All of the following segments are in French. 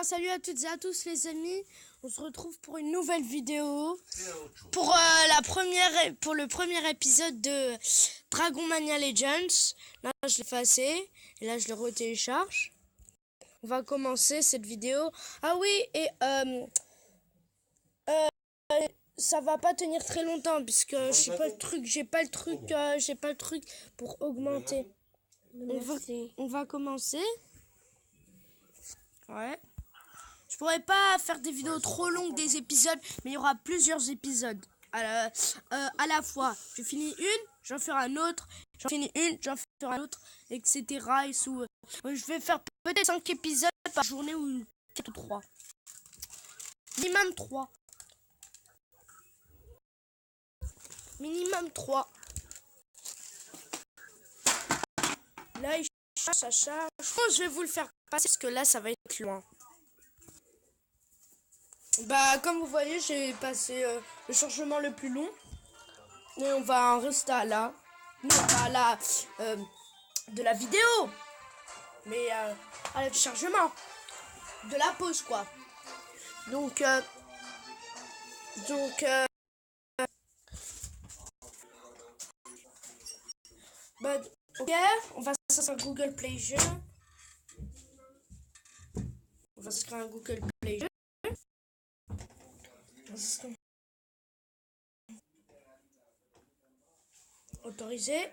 Salut à toutes et à tous les amis, on se retrouve pour une nouvelle vidéo pour le premier épisode de Dragon Mania Legends. Là je l'ai effacé et là je le retélécharge. On va commencer cette vidéo. Ah oui, et ça va pas tenir très longtemps puisque j'ai pas le truc pour augmenter. On va commencer. Ouais. Je pourrais pas faire des vidéos trop longues des épisodes, mais il y aura plusieurs épisodes à la fois. Je finis une, j'en ferai un autre, j'en finis une, j'en ferai un autre, etc. Et je vais faire peut-être 5 épisodes par journée ou 4 ou 3. Minimum 3. Minimum 3. Là, il charge, ça charge. Je pense que je vais vous le faire passer parce que là, ça va être loin. Bah, comme vous voyez, j'ai passé le chargement le plus long. Et on va en rester à là. Non, pas à la de la vidéo. Mais à la du chargement. De la pause, quoi. Donc bah, ok, on va s'inscrire un Google Play Jeux. On va s'inscrire un Google Play Jeux. Autorisé.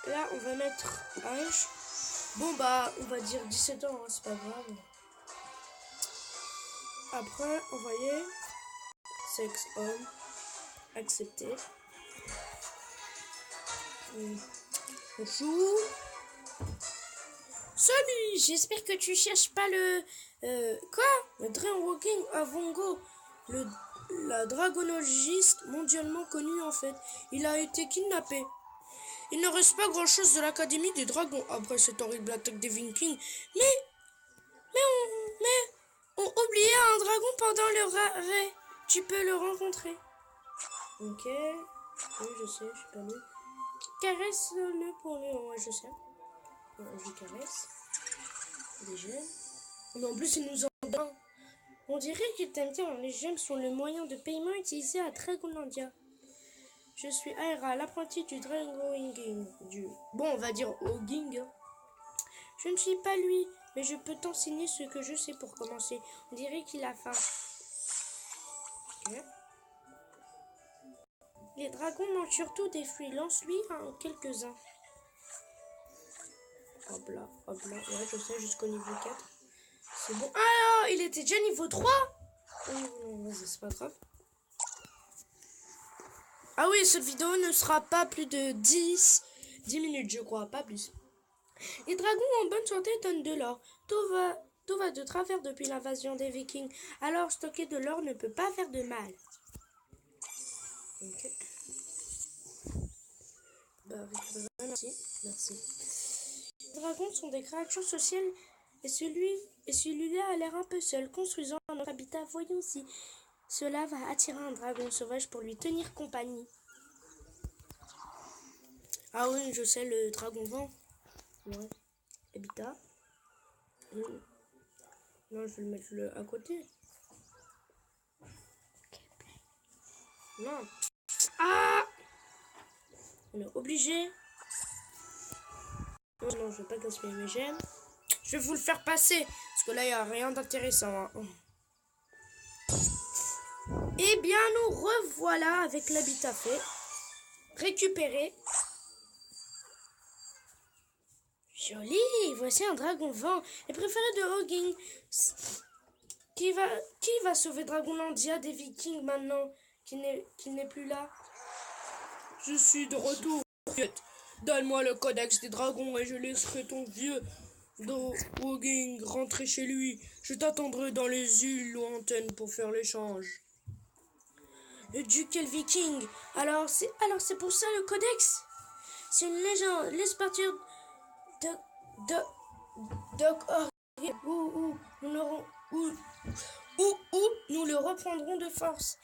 Là, on va mettre âge. Bon, bah, on va dire 17 ans, hein, c'est pas grave. Après, envoyer. Sexe homme. Accepter. Bonjour. Salut, j'espère que tu cherches pas le Dragon Walking Avongo, la dragonologiste mondialement connue en fait. Il a été kidnappé. Il ne reste pas grand chose de l'académie des dragons après cette horrible attaque des Vikings. Mais on oubliait un dragon pendant le arrêt. Tu peux le rencontrer. Ok. Oui, je sais, je suis pas nul. Caresse-le pour lui. Ouais, je sais. Je caresse. Des gemmes. Mais en plus, il nous en donne. On dirait qu'il t'aime bien. Les gemmes sont le moyen de paiement utilisé à Dragonlandia. Je suis Aira, l'apprenti du Dragon Winging. Bon, on va dire Hogging. Je ne suis pas lui, mais je peux t'enseigner ce que je sais pour commencer. On dirait qu'il a faim. Okay. Les dragons mangent surtout des fruits. Lance-lui quelques-uns. Hop là, hop là. Ouais, je sais, jusqu'au niveau 4. C'est bon. Ah, il était déjà niveau 3. Oh, c'est pas grave. Ah oui, cette vidéo ne sera pas plus de 10 minutes, je crois, pas plus. Les dragons en bonne santé donnent de l'or. Tout va de travers depuis l'invasion des Vikings. Alors stocker de l'or ne peut pas faire de mal. Ok. Bah, merci. Les dragons sont des créatures sociales et celui-là a l'air un peu seul. Construisant notre habitat, voyons si cela va attirer un dragon sauvage pour lui tenir compagnie. Ah oui, je sais, le dragon vent. Ouais. Habitat. Non, je vais le mettre à côté. Non. Ah! On est obligé. Non, je vais pas gaspiller mes gemmes. Je vais vous le faire passer. Parce que là, il n'y a rien d'intéressant. Hein. Eh bien, nous revoilà avec l'habitat fait. Récupéré. Joli. Voici un dragon vent. Les préférés de Hogging. Qui va sauver Dragonlandia des Vikings maintenant qu'il n'est plus là? Je suis de retour. Donne-moi le codex des dragons et je laisserai ton vieux Hogging rentrer chez lui. Je t'attendrai dans les îles lointaines pour faire l'échange. Le duquel Viking. Alors c'est pour ça le codex. C'est une légende. Laisse partir Doc où nous le reprendrons de force.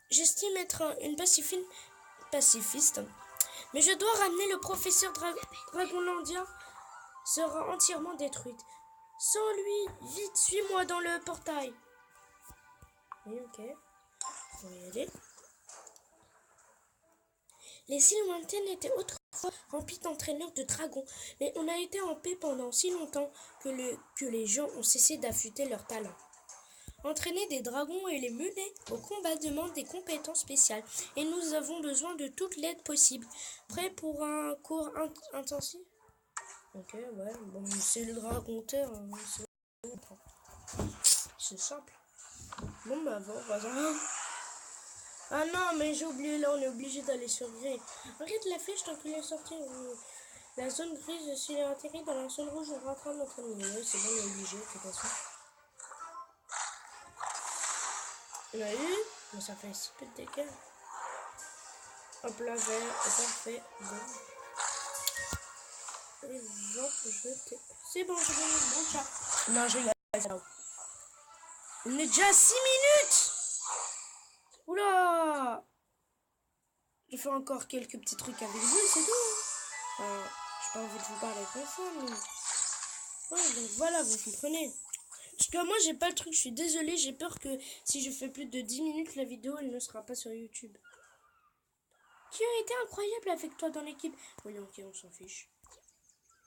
J'estime être une pacifiste, Mais je dois ramener le professeur Dragonlandia sera entièrement détruite. Sans lui, vite, suis-moi dans le portail. Oui, ok. On va y aller. Les îles lointaines étaient autrefois remplies d'entraîneurs de dragons, mais on a été en paix pendant si longtemps que les gens ont cessé d'affûter leurs talents. Entraîner des dragons et les mener au combat demande des compétences spéciales, et nous avons besoin de toute l'aide possible. Prêt pour un cours intensif? Ok, ouais, bon, c'est le dragonteur, hein, c'est simple. Bon, bah, voilà. Ah non, mais j'ai oublié, là, on est obligé d'aller sur gris. Arrête la flèche tant qu'il est sorti. La zone grise, s'il est atterri dans la zone rouge, on rattrape notre ennemi. Oui, c'est bon, on est obligé, de toute façon. On a eu, mais ça fait si peu de dégâts. Hop là, vert, parfait. Bon. Et jeter. C'est bon, j'ai gagné le bon chat. Non, je rigole. On est déjà à 6 minutes. Oula. Je fais encore quelques petits trucs avec vous, c'est tout. Enfin, j'ai pas envie de vous parler comme ça, mais... Ouais, donc voilà, vous comprenez. Parce que moi, j'ai pas le truc, je suis désolée, j'ai peur que si je fais plus de 10 minutes, la vidéo, elle ne sera pas sur YouTube. Qui a été incroyable avec toi dans l'équipe? Oui, ok, on s'en fiche.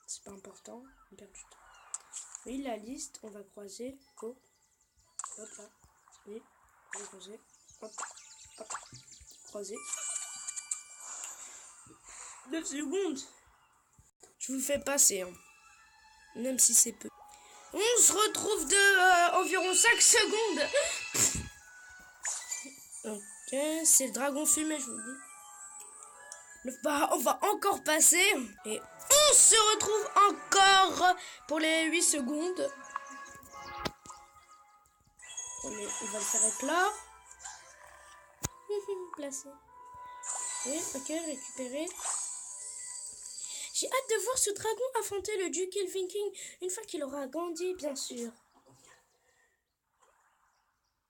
C'est pas important, on perd du temps. Oui, la liste, on va croiser. Go. Hop là. Oui, on va croiser. Hop, hop. Croiser. 9 secondes. Je vous fais passer, hein. Même si c'est peu. On se retrouve de environ 5 secondes. Ok, c'est le dragon fumé, je vous dis. Bah, on va encore passer. Et on se retrouve encore pour les 8 secondes. On va le faire éclore. Placer. Oui, ok, récupérer. J'ai hâte de voir ce dragon affronter le duc Elven King une fois qu'il aura grandi, bien sûr.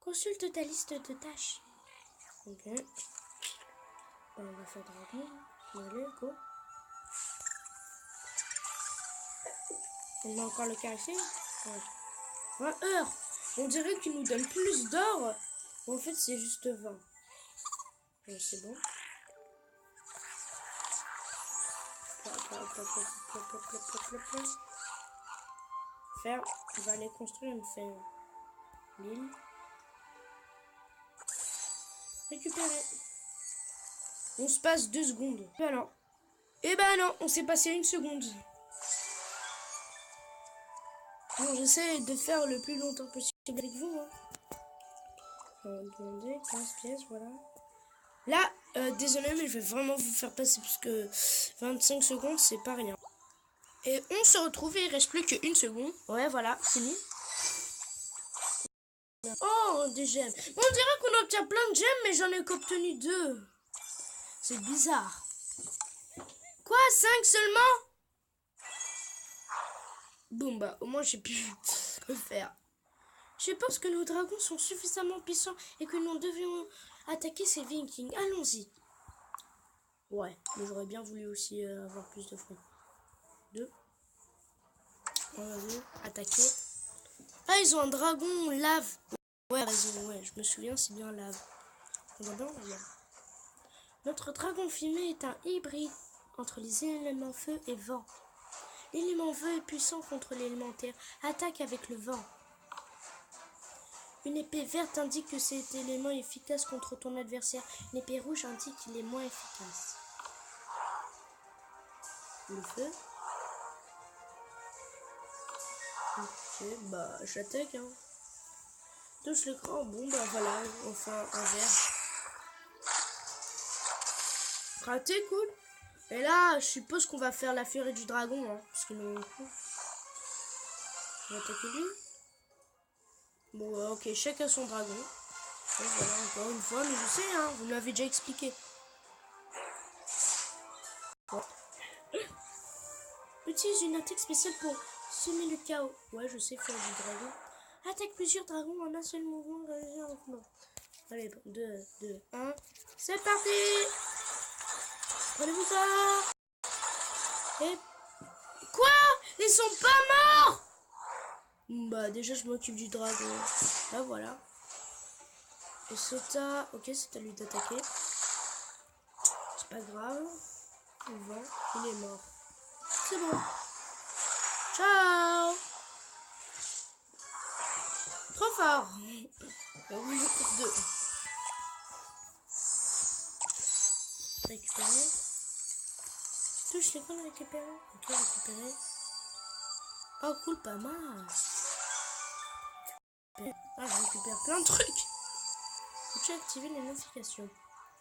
Consulte ta liste de tâches. Ok. On va faire dragon. Allez, go. On a encore le cacher. Ouais. 20 heures. On dirait qu'il nous donne plus d'or. En fait, c'est juste 20. Ouais, c'est bon. Faire. On va aller construire une ferme. L'île. Récupérer. On se passe 2 secondes. Alors. Eh ben non, on s'est passé 1 seconde. Bon, j'essaie de faire le plus longtemps possible avec vous. Hein. On va demander 15 pièces, voilà. Là, désolé, mais je vais vraiment vous faire passer parce que 25 secondes, c'est pas rien. Et on se retrouve et il reste plus qu'une seconde. Ouais, voilà, fini. Oh, des gemmes. On dirait qu'on obtient plein de gemmes, mais j'en ai qu'obtenu 2. C'est bizarre. Quoi, 5 seulement? Bon, bah, au moins j'ai pu le faire. Je pense que nos dragons sont suffisamment puissants et que nous devions attaquer ces Vikings. Allons-y. Ouais, mais j'aurais bien voulu aussi avoir plus de fruits. 2. On va attaquer. Ah, ils ont un dragon lave. Ouais, vas-y, ouais, je me souviens, c'est bien lave. On va bien voir. Notre dragon fumé est un hybride entre les éléments feu et vent. L'élément feu est puissant contre l'élément terre. Attaque avec le vent. Une épée verte indique que cet élément est efficace contre ton adversaire. Une épée rouge indique qu'il est moins efficace. Le feu. Ok, bah j'attaque, hein. Touche l'écran, bon bah voilà, enfin un verre. Raté, cool. Et là, je suppose qu'on va faire la furie du dragon, hein, parce que nous... On va attaquer lui. Bon, ok, chacun son dragon. Donc, voilà, encore une fois, mais je sais, hein, vous l'avez déjà expliqué. Bon. Utilise une attaque spéciale pour semer le chaos. Ouais, je sais faire du dragon. Attaque plusieurs dragons en un seul mouvement. Allez, 2, 2, 1. C'est parti! Prenez-vous ça. Et... Quoi? Ils sont pas morts? Bah déjà je m'occupe du dragon. Là voilà. Et Sota... Ok, c'est à lui d'attaquer. C'est pas grave. Il va. Il est mort. C'est bon. Ciao. Trop fort. Oui, pour deux. Récupérer. Touche les qu'on a récupéré. Ok, récupérer. Oh cool, pas mal. Ah, je récupère plein de trucs. Faut-tu activer les notifications?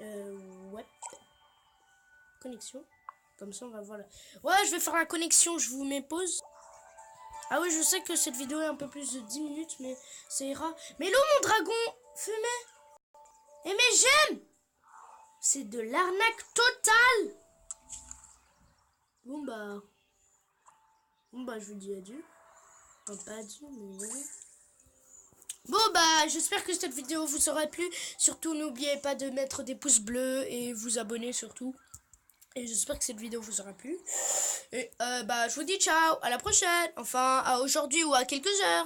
Ouais. Connexion. Comme ça, on va voir. Ouais, je vais faire la connexion. Je vous mets pause. Ah oui, je sais que cette vidéo est un peu plus de 10 minutes, mais ça ira. Mais là, mon dragon fumé. Et mais j'aime. C'est de l'arnaque totale. Bon bah, je vous dis adieu. Enfin, pas adieu, mais oui. Bon bah, j'espère que cette vidéo vous aura plu. Surtout, n'oubliez pas de mettre des pouces bleus et vous abonner surtout. Et j'espère que cette vidéo vous aura plu. Et bah, je vous dis ciao, à la prochaine. Enfin, à aujourd'hui ou à quelques heures.